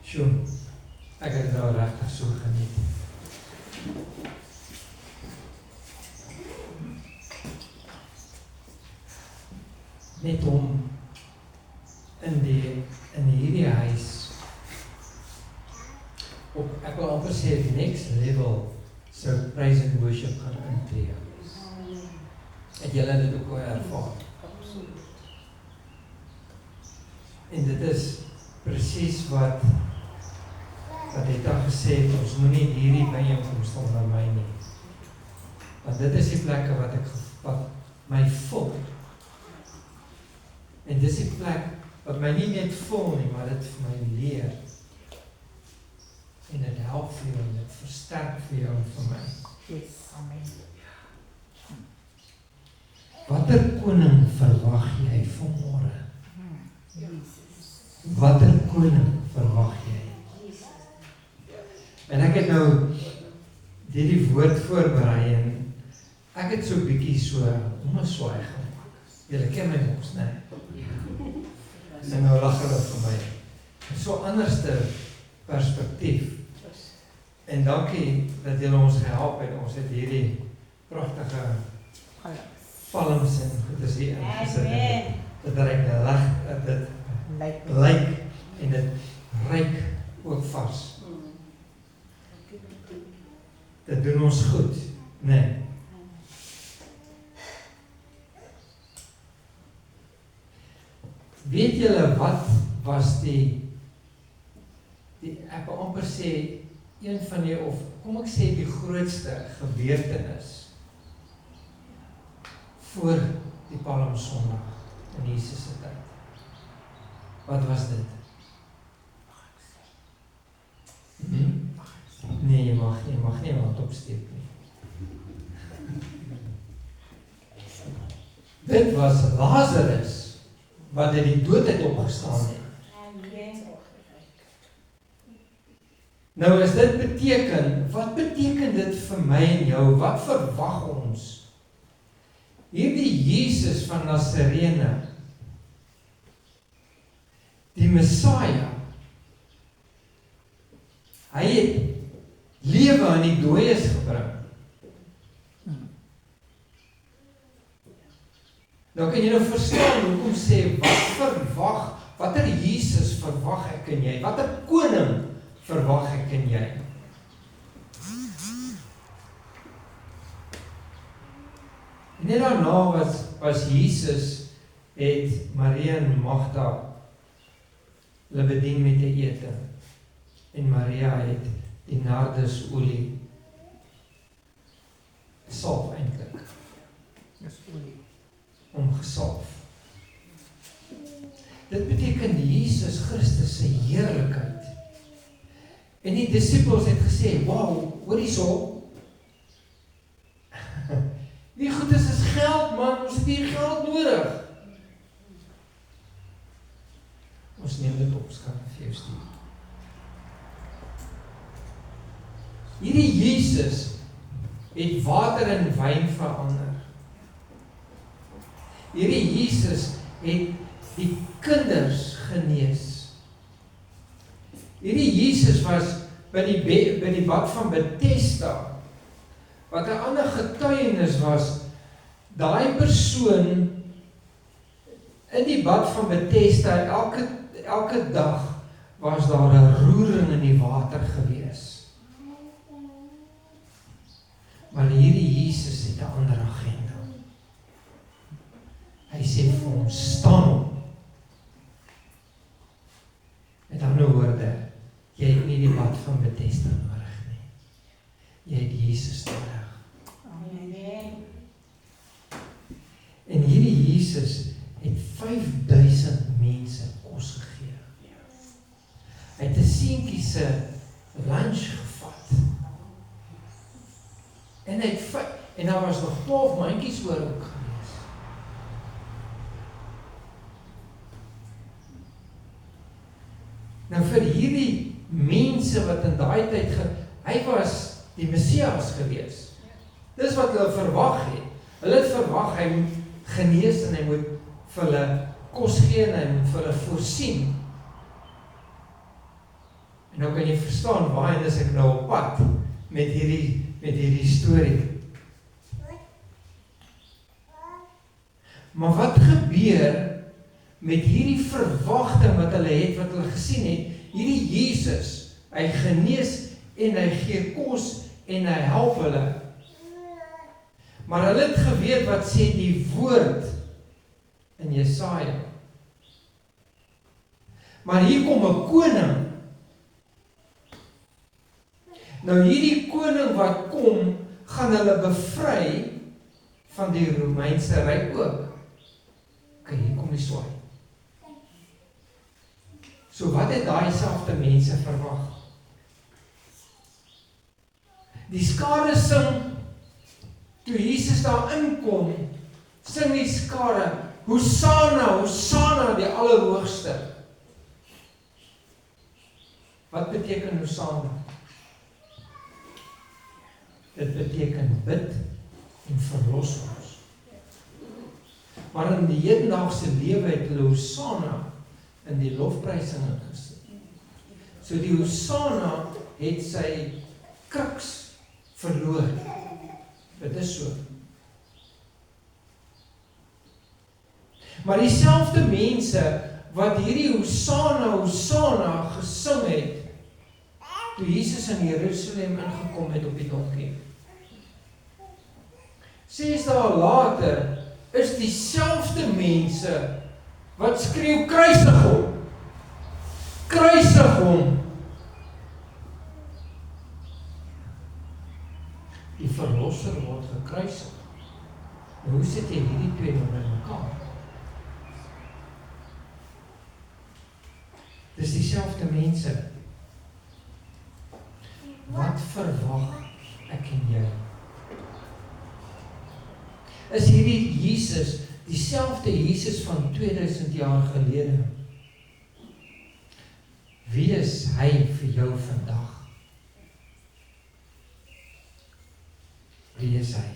Sjoe, ek het nou regtig so geniet. Net om in hierdie huis op, ek wil amper sê, next level so praise and worship gaan intree. Het julle dit ook al ervaar? En dit is presies wat het al gesê, ons moet nie hierdie byeenkoms onder my nie. Want dit is die plekke wat my vul. En dis die plek wat my nie net vul nie, maar dit vir my leer. En dit help vir jou, en dit versterk vir jou en vir my. Yes, amen. Watter koning verwag jy vanmôre? Jesus. Watter koning verwag jy? En ek het nou hierdie woord voorberei en ek het so 'n bietjie so omswaai gemaak. Julle ken my mos, né? En nou lag hulle vir my. So anderste perspektief. En dankie dat julle ons gehelp het. Ons het hierdie pragtige palms en dit is hier ingesit. Dit reik dit lyk en dit ruik ook vars. Dit doen ons goed, nee. Weet julle wat was die ek wil amper sê, een van die, of kom ek sê die grootste gebeurtenis voor die Palmsondag in Jesus se tyd? Wat was dit? Nee, jy mag nie hand opsteek nie. Dit was Lazarus wat uit die dood het opgestaan het. Nou as dit beteken, wat beteken dit vir my en jou? Wat verwag ons? Hierdie Jesus van Nazarene, die Messiah, hy het lewe aan die dooies gebring. Nou kan jy nou verstaan hoekom sê, watter Jesus verwag ek en jy? Watter koning verwag ek en jy? En net daarna was Jesus, het Maria en Magda hulle bedien met die ete. En Maria het die nardusolie salf eintlik. Dis olie. Omgesalf. Dit beteken Jesus Christus se heerlikheid. En die disippels het gesê, "Wow, hoor hierso. Die goed is geld, man, ons het hier geld nodig." Ons neem dit op, skat vir jou stuur. Hierdie Jesus het water in wyn verander. Hierdie Jesus het die kinders genees. Hierdie Jesus was by die bad van Bethesda, wat 'n ander getuienis was, daai persoon in die bad van Bethesda, elke dag was daar 'n roering in die water gewees. Maar hierdie Jesus het 'n ander agenda. Hy sê vir hom, staan op. Met ander woorde, jy het nie die bad van Bethesda nodig nie. Jy het Jesus nodig. Amen. En hierdie Jesus het 5000 mense kos gegee. Hy het 'n seentjie se lunch gevat. En daar was nog 12 mandjies oor ook gewees. Nou vir hierdie mense wat in daai tyd, hy was die Messias gewees. Dis wat hulle verwag het. Hulle het verwag hy moet genees en hy moet vir hulle kos gee en hy moet vir hulle voorsien. En nou kan jy verstaan waarheen is ek nou op pad met hierdie storie. Maar wat gebeur met hierdie verwagting wat hulle het, wat hulle gesien het, hierdie Jesus, hy genees en hy gee kos en hy help hulle. Maar hulle het geweet wat sê die woord in Jesaja. Maar hier kom 'n koning. Nou hierdie koning wat kom, gaan hulle bevry van die Romeinse ryk ook. Okay, hier kom die swaai. So wat het daai selfde mense verwag? Die skare sing, toe Jesus daar inkom, sing die skare, Hosanna, Hosanna, die Allerhoogste. Wat beteken Hosanna? Dit beteken bid en verlos ons. Maar in die hedendaagse lewe het hulle Hosanna in die lofprysing ingesit. So die Hosanna het sy kruks verloor. Dit is so. Maar dieselfde mense wat hierdie Hosanna, Hosanna gesing het, toe Jesus in Jerusalem ingekom het op die donkie. 6 dae later is dieselfde mense wat skreeu kruisig hom. Kruisig hom. Die verlosser word gekruisig. Nou, hoe sit jy hierdie twee nou by mekaar? Dis dieselfde mense. Wat verwag ek en jy? Is hierdie Jesus dieselfde Jesus van 2000 jaar gelede? Wie is hy vir jou vandag? Wie is hy?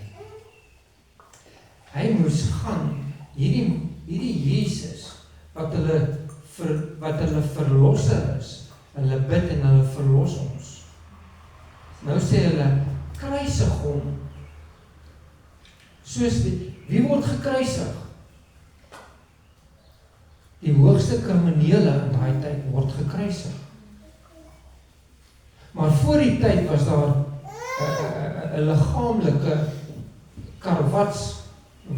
Hy moes gaan, hierdie Jesus, wat hulle verlosser is, hulle bid en hulle verlos ons. Nou sê hulle, kruisig hom. Soos wie word gekruisig? Die hoogste kriminele in daai tyd word gekruisig. Maar voor die tyd was daar 'n liggaamlike karwats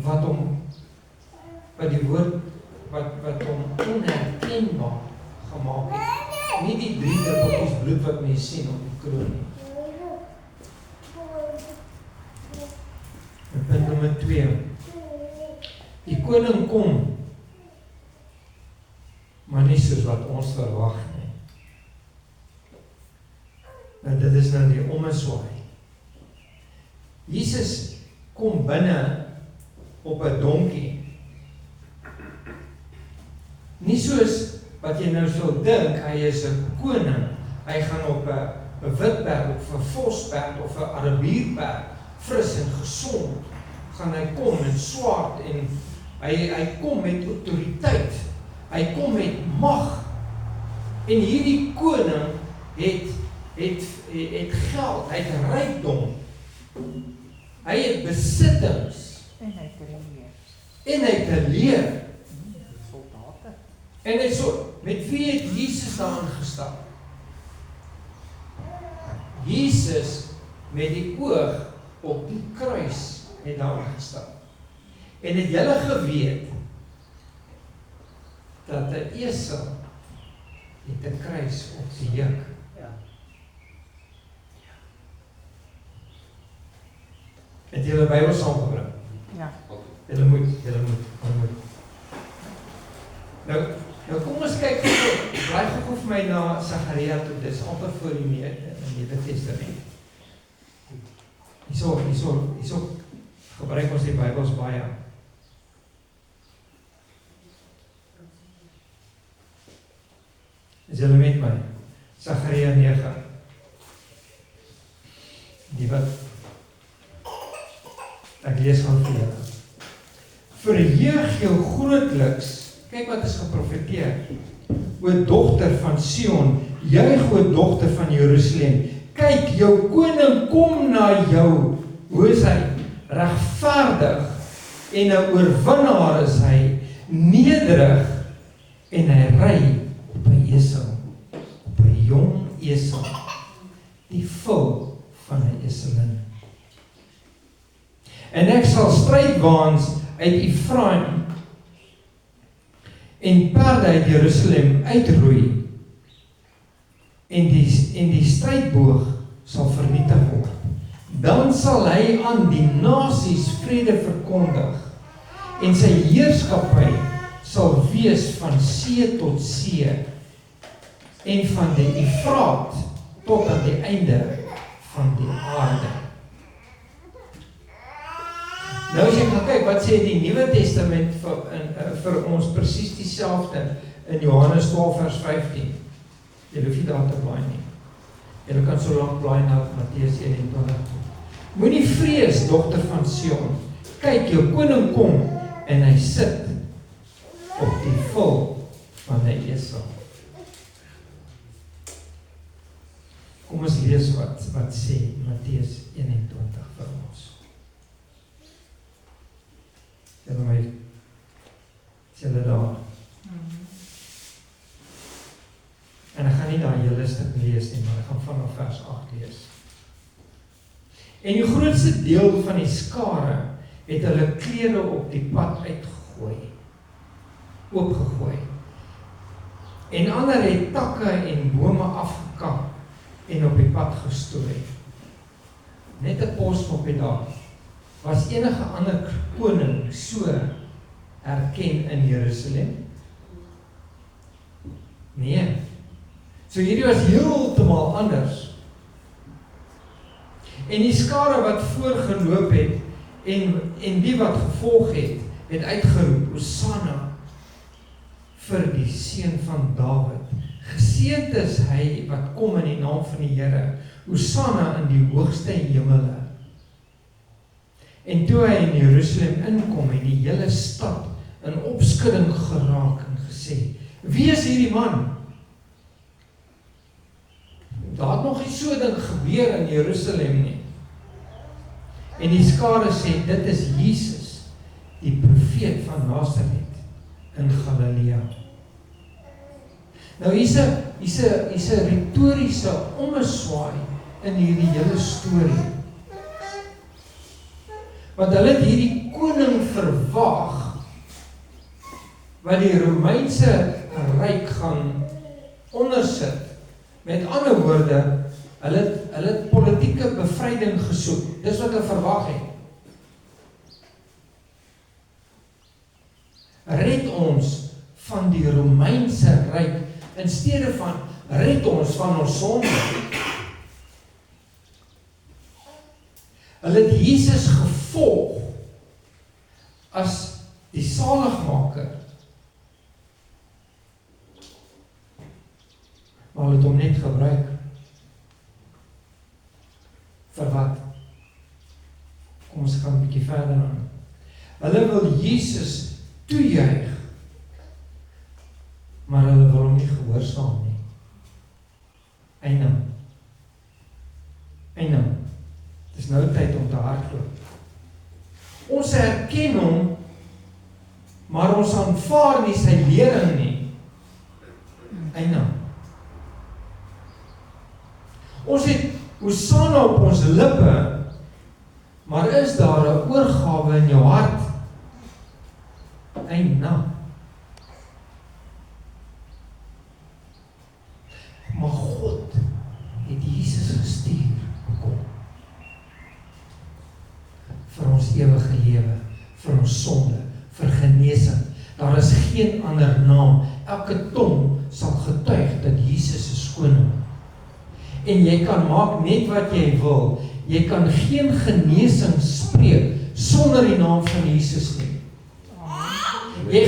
wat die woord wat hom onherkenbaar gemaak het. Nie die 3 druppels bloed wat mens sien op die kroon nie. Punt nommer 2. Die koning kom, maar nie soos wat ons verwag nie. En dit is nou die ommeswaai. Jesus kom binne op 'n donkie. Nie soos wat jy nou sou dink, hy is 'n koning. Hy gaan op 'n wit perd, of 'n vosperd, of 'n arabierperd, fris en gesond, gaan hy kom met swaard en hy kom met autoriteit. Hy kom met mag. En hierdie koning het geld, hy het rykdom. Hy het besittings. En hy het geleer. En hy het geleer. Soldate. En hy so, met wie het Jesus daar ingestap? Jesus met die oog op die kruis het daar ingestap. En het julle geweet dat 'n esel het 'n kruis op sy juk? Ja. Het julle Bybel saamgebring? Ja. Julle moet. Nou kom ons kyk, blaai gou vir my na Sagaria toe, dit is amper voor die Nuwe Testament. Hierso gebruik ons die Bybels baie. Is julle met my? Sagaria 9. Die wat ek lees gaan vir julle. Verheug jou grootliks Kyk wat is geprofeteer. O dogter van Sion, juig o dogter van Jerusalem. Kyk, jou koning kom na jou. Hoe is hy? Regverdig en 'n oorwinnaar is hy, nederig en hy ry op 'n esel, op 'n jong esel, die vul van 'n eselin. En ek sal strydwaans uit Efraim en perde uit Jerusalem uitroei, en die strydboog sal vernietig word. Dan sal hy aan die nasies vrede verkondig, en sy heerskappy sal wees van see tot see, en van die Efraat tot aan die einde van die aarde. Nou as jy gaan kyk, wat sê die Nuwe Testament vir ons presies dieselfde in Johannes 12 vers 15. Jy hoef nie daar te blaai nie. Jy kan so lank blaai na Matteus 21. Moenie vrees, dogter van Sion. Kyk, jou koning kom en hy sit op die vul van 'n esel. Kom ons lees wat sê Matteus 21 vir ons. Julle daar. En ek gaan nie daai hele stuk lees nie, maar ek gaan vanaf vers 8 lees. En die grootste deel van die skare het hulle klere op die pad uitgegooi, oopgegooi. En ander het takke en bome afgekap en op die pad gestooi. Net 'n posmop het daar. Was enige ander koning so erken in Jerusalem? Nee. So hierdie was heeltemal anders. En die skare wat voorgeloop het en die wat gevolg het uitgeroep, Hosanna vir die seun van Dawid. Geseënd is hy wat kom in die naam van die Here. Hosanna in die hoogste hemele. En toe hy in Jerusalem inkom, het die hele stad in opskudding geraak en gesê, wie is hierdie man? Daar het nog nie so ding gebeur in Jerusalem nie. En die skare sê, dit is Jesus, die profeet van Nasaret in Galilea. Nou hier's 'n retoriese ommeswaai in hierdie hele storie. Want hulle het hierdie koning verwag wat die Romeinse ryk gaan ondersit. Met ander woorde, hulle het politieke bevryding gesoek. Dis wat hulle verwag het. Red ons van die Romeinse ryk in steede van red ons van ons sonde. Hulle het Jesus gevolg as die saligmaker. Maar hulle het hom net gebruik. Vir wat? Kom ons gaan 'n bietjie verder aan. Hulle wil Jesus toejuig, maar hulle wil hom nie gehoorsaam nie. Einde. Het is nou tyd om te hardloop. Ons erken hom, maar ons aanvaar nie sy lering nie. Einde. Ons het Hosanna op ons lippe, maar is daar 'n oorgawe in jou hart? Einde. Maar God het Jesus gestuur, hoekom? Vir ons ewige lewe, vir ons sonde, vir genesing. Daar is geen ander naam. Elke tong sal getuig dat Jesus is koning. En jy kan maak net wat jy wil. Jy kan geen genesing spreek sonder die naam van Jesus nie. Jy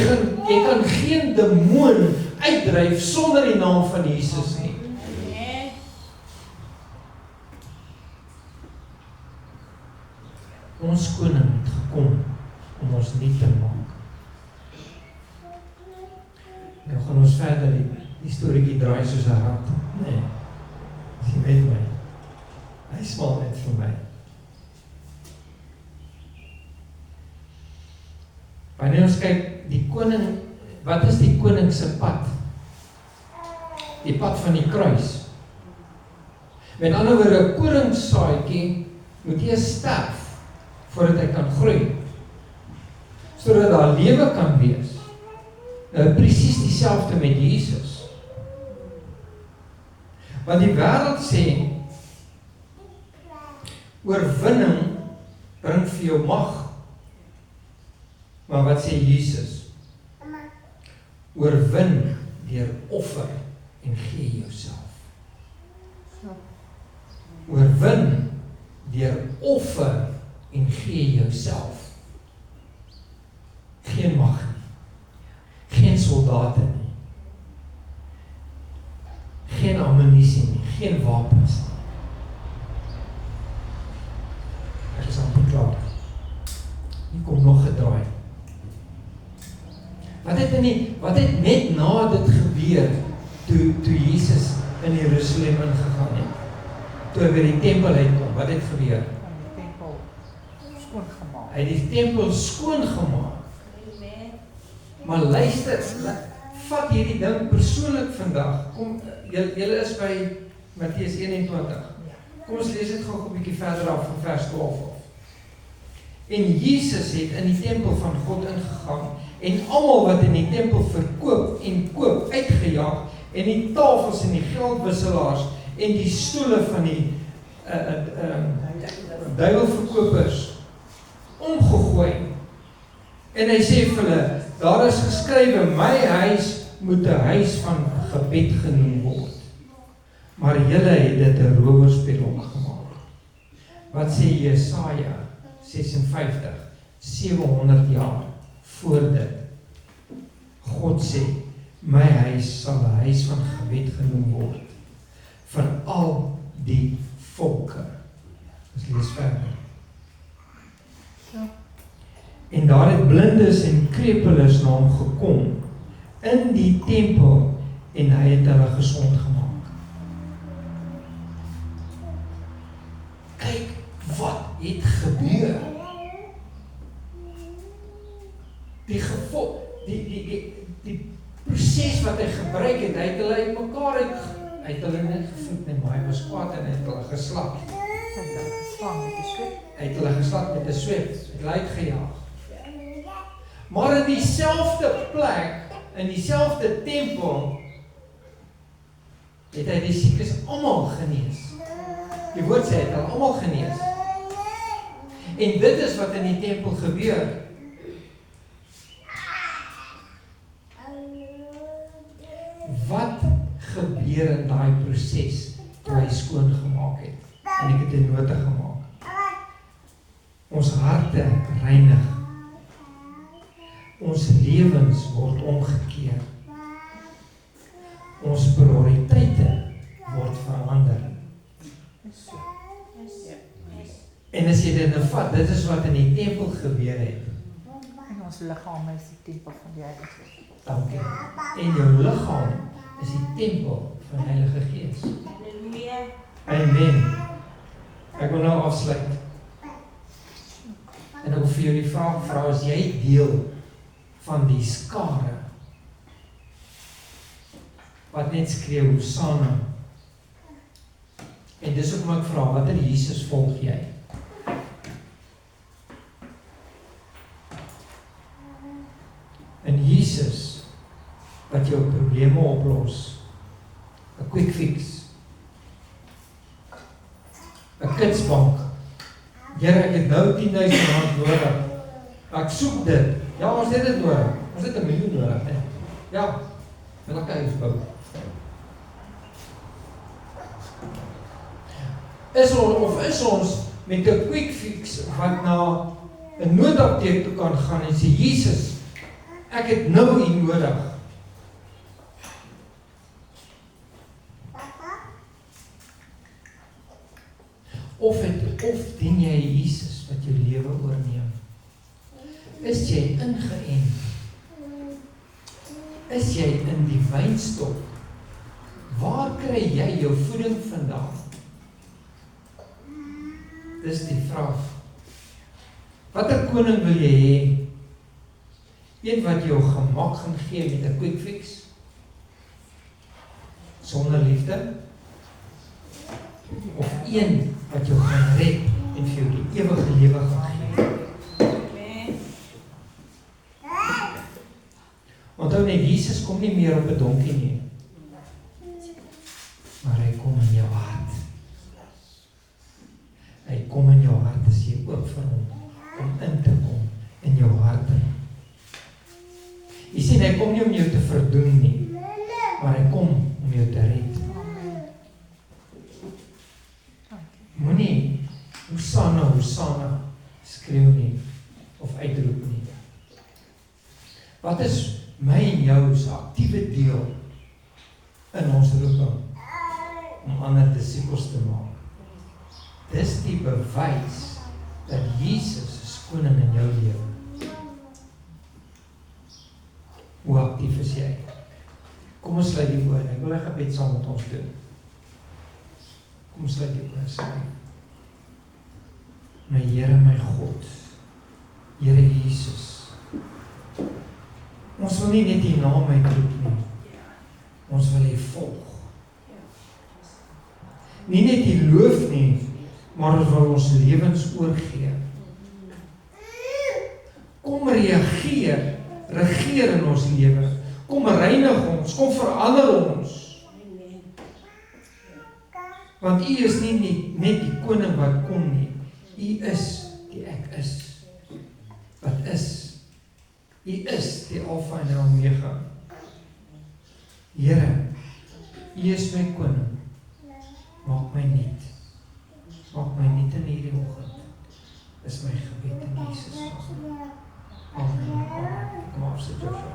kan geen demoon uitdryf sonder die naam van Jesus nie. Ons koning het gekom om ons nuut te maak. Nou gaan ons verder, die storieetjie draai soos 'n rat. Nee, is nie met my. Hy smaal net vir my. Wanneer ons kyk, die koning, wat is die koning se pad? Die pad van die kruis. Met ander woorde, 'n koringsaadjie moet eers sterf voordat hy kan groei, sodat daar lewe kan wees. Nou presies dieselfde met Jesus. Want die wêreld sê, oorwinning bring vir jou mag. Maar wat sê Jesus? Oorwin deur offer en gee jouself. Oorwin deur offer en gee jouself. Geen mag nie. Geen soldate nie. Geen ammunisie nie. Geen wapens nie. Ek is amper klaar. Hier kom nog gedraai. Wat het net na dit gebeur, toe Jesus in Jerusalem ingegaan het? Toe hy by die tempel uitkom, wat het gebeur? Die tempel skoongemaak. Hy het die tempel skoongemaak. Maar luister, vat hierdie ding persoonlik vandag. Kom, julle is by Matteus 21. Kom ons lees dit gou 'n bietjie verder af van vers 12 af. En Jesus het in die tempel van God ingegaan en almal wat in die tempel verkoop en koop uitgejaag en die tafels en die geldwisselaars en die stoele van die duiwelverkopers omgegooi. En hy sê vir hulle, daar is geskrywe, my huis moet 'n huis van gebed genoem word. Maar julle het dit 'n rowersspelonk gemaak. Wat sê Jesaja 56, 700 jaar voor dit? God sê, my huis sal 'n huis van gebed genoem word vir al die volke. Ons lees verder. En daar het blindes en krepeles na hom gekom in die tempel en hy het hulle gesond gemaak. Kyk wat het gebeur. Die proses wat hy gebruik het, hy het hulle uit mekaar hy het hulle net gevoed en maar hy was kwaad en hy het hulle geslag. Hy het hulle geslaan met 'n sweep. Hy het hulle geslag met 'n sweep, het hulle uitgejaag. Maar in dieselfde plek, in dieselfde tempel, het hy die siekes almal genees. Die woord sê, hy het hulle almal genees. En dit is wat in die tempel gebeur. Wat gebeur in daai proses toe hy skoongemaak het? En ek het 'n nota gemaak. Ons harte reinig. Ons lewens word omgekeer. Ons prioriteite word verander. En as jy dit nou vat, dit is wat in die tempel gebeur het. En ons liggaam is die tempel van die Heilige Gees. Dankie. En jou liggaam is die tempel van die Heilige Gees. Amen. Ek wil nou afsluit. En ek wil vir jou die vraag vra, as jy deel van die skare wat net skreeu Hosanna. En dis hoekom ek vra, watter Jesus volg jy? En Jesus wat jou probleme oplos, 'n quick fix, 'n kitsbank. Here, ek het nou 10.000 rand nodig. Ek soek dit. Ja, ons het dit nodig. Ons het 1 miljoen nodig, hè. Ja, wil ek 'n huis bou. Is ons met 'n quick fix wat na 'n noodapteek toe kan gaan en sê, Jesus, ek het nou U nodig. Of dien jy Jesus wat jou lewe oorneem? Is jy ingeënt? Is jy in die wynstok? Waar kry jy jou voeding vandaan? Dis die vraag. Watter koning wil jy hê? Een wat jou gemak gaan gee met 'n quick fix? Sonder liefde? Of een wat jou gaan red en vir jou die ewige lewe gaan gee? Onthou net, Jesus kom nie meer op 'n donkie nie. Maar hy kom in jou hart. Hy kom in jou hart as jy oop vir hom, om in te kom in jou hart. Jy sien, hy kom nie om jou te verdoen nie, maar hy kom om jou te red. Moenie Hosanna, Hosanna skreeu nie, of uitroep nie. Wat is my en jou se aktiewe deel in ons roeping om ander disippels te maak? Dis die bewys dat Jesus is koning in jou lewe. Hoe aktief is jy? Kom ons sluit die oor. Ek wil 'n gebed saam met ons doen. Kom ons sluit die oor saam. My Here, my God, Here Jesus, ons wil nie net die naam uitroep nie. Ons wil U volg. Nie net U loof nie, maar ons wil ons lewens oorgee. Kom regeer in ons lewe. Kom reinig ons, kom verander ons. Want U is nie net die koning wat kom nie. U is die ek is. Wat is? U is die Alfa en Omega. Here, U is my koning. Maak my nuut. Maak my nuut in hierdie oggend. Dis my gebed in Jesus naam. Amen. Kom op, sit jou.